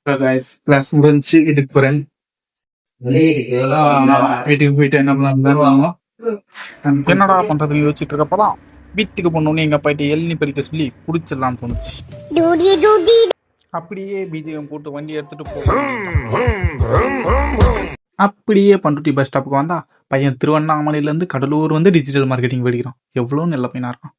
Class முடிஞ்சு வீட்டுக்கு போறேன். வீட்டுக்கு போயிட்டு என்ன பண்ணலாம் என்னடா பண்றதுன்னு யோசிச்சுட்டு இருக்கப்பதான் வீட்டுக்கு போனோன்னு எங்க அப்பாயிட்ட எள்ளி பறிக்க சொல்லி குடிச்சிடலாம்னு தோணுச்சு. அப்படியே பிஜிஎம் போட்டு வண்டி எடுத்துட்டு அப்படியே பண்ருட்டி பஸ் ஸ்டாப்புக்கு வந்தா பையன் திருவண்ணாமலையிலேருந்து கடலூர் வந்து டிஜிட்டல் மார்க்கெட்டிங் படிக்கிறான். எவ்வளோ நல்ல பையனா இருக்கான்.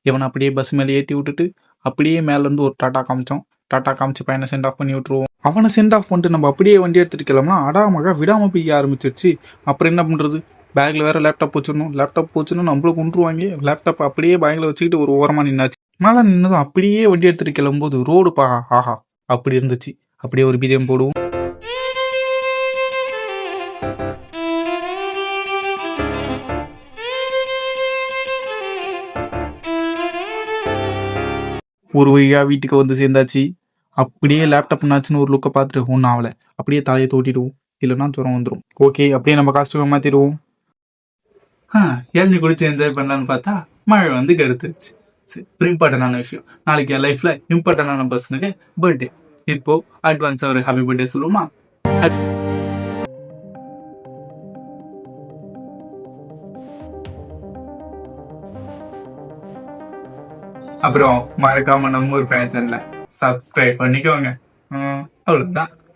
இவனை அப்படியே பஸ் மேலே ஏற்றி விட்டுட்டு அப்படியே மேலேருந்து ஒரு டாட்டா காமிச்சோம். டாட்டா காமிச்சு பையனை சென்ட் ஆஃப் பண்ணி விட்டுருவோம். அவனை சென்ட் ஆஃப் பண்ணிட்டு நம்ம அப்படியே வண்டி எடுத்துட்டு கிளம்புனா அடாமக விடாம பெய்ய ஆரம்பிச்சிருச்சு. அப்புறம் என்ன பண்றது, பேக்ல வேற லேப்டாப் வச்சிடணும். லேப்டாப் போச்சுன்னு நம்மளும் கொண்டுருவாங்க. லேப்டாப் அப்படியே பேக்ல வச்சுக்கிட்டு ஒரு ஓரமா நின்னாச்சு. மேலே நின்னதும் அப்படியே வண்டி எடுத்துட்டு கிளம்பும்போது ரோடு ஆஹா அப்படி இருந்துச்சு. அப்படியே ஒரு பிஜிஎம் போடுவோம். ஒரு வழியாக வீட்டுக்கு வந்து சேர்ந்தாச்சு. அப்படியே லேப்டாப் என்னாச்சுன்னு ஒரு லுக்கை பார்த்துட்டு ஒன்றும் ஆகலை. அப்படியே தலையை தோட்டிடுவோம், இல்லைன்னா ஜுரம் வந்துடும். ஓகே, அப்படியே நம்ம காஸ்ட்யூமை மாற்றிடுவோம். ஏழ்னி குடிச்சு என்ஜாய் பண்ணலான்னு பார்த்தா மழை வந்து கெடுத்துருச்சு. ஒரு இம்பார்ட்டண்டான விஷயம், நாளைக்கு என் லைஃப்பில் இம்பார்ட்டண்டான பர்சனுக்கு பர்த்டே. இப்போ அட்வான்ஸாக ஒரு ஹாப்பி பர்த்டே சொல்லுவோமா? அப்புறம் மறக்காம நம்ம ஒரு பேஜன்ல சப்ஸ்கிரைப் பண்ணிக்கோங்க. அவ்வளவுதான்.